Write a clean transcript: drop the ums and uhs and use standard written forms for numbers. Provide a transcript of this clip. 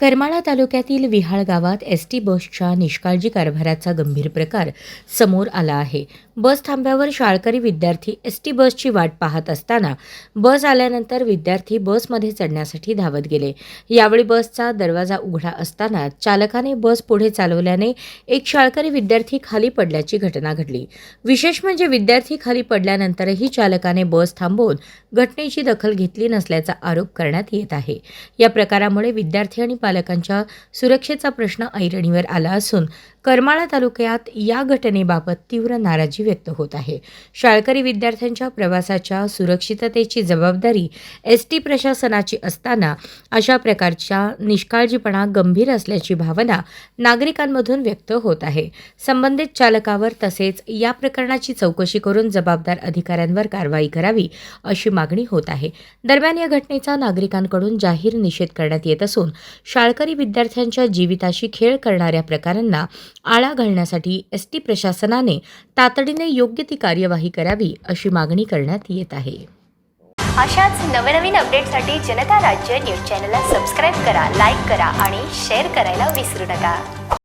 करमाळा तालुक्यातील विहाळ गावात एसटी बसच्या निष्काळजी कारभाराचा गंभीर प्रकार समोर आला आहे. बस थांब्यावर शाळकरी विद्यार्थी एसटी बसची वाट पाहत असताना बस आल्यानंतर विद्यार्थी बसमध्ये चढण्यासाठी धावत गेले. यावेळी बसचा दरवाजा उघडा असताना चालकाने बस पुढे चालवल्याने एक शाळकरी विद्यार्थी खाली पडल्याची घटना घडली. विशेष म्हणजे विद्यार्थी खाली पडल्यानंतरही चालकाने बस थांबवून घटनेची दखल घेतली नसल्याचा आरोप करण्यात येत आहे. या प्रकारामुळे विद्यार्थी आणि पालकांच्या सुरक्षेचा प्रश्न ऐरणीवर आला असून करमाळा तालुक्यात या घटनेबाबत तीव्र नाराजी व्यक्त होत आहे. शाळकरी विद्यार्थ्यांच्या प्रवासाच्या सुरक्षिततेची जबाबदारी एसटी प्रशासनाची असताना अशा प्रकारच्या निष्काळजीपणा गंभीर असल्याची भावना नागरिकांमधून व्यक्त होत आहे. संबंधित चालकावर तसेच या प्रकरणाची चौकशी करून जबाबदार अधिकाऱ्यांवर कारवाई करावी अशी मागणी होत आहे. दरम्यान या घटनेचा नागरिकांकडून जाहीर निषेध करण्यात येत असून शाळकरी विद्यार्थ्यांच्या जीविताशी खेळ करणाऱ्या प्रकारांना आळा घालण्यासाठी एसटी प्रशासनाने तातडीने योग्य ती कार्यवाही करावी अशी मागणी करण्यात येत आहे. अशाच नवनवीन अपडेटसाठी जनता राज्य न्यूज चॅनलला सबस्क्राईब करा, लाईक करा आणि शेअर करायला विसरू नका.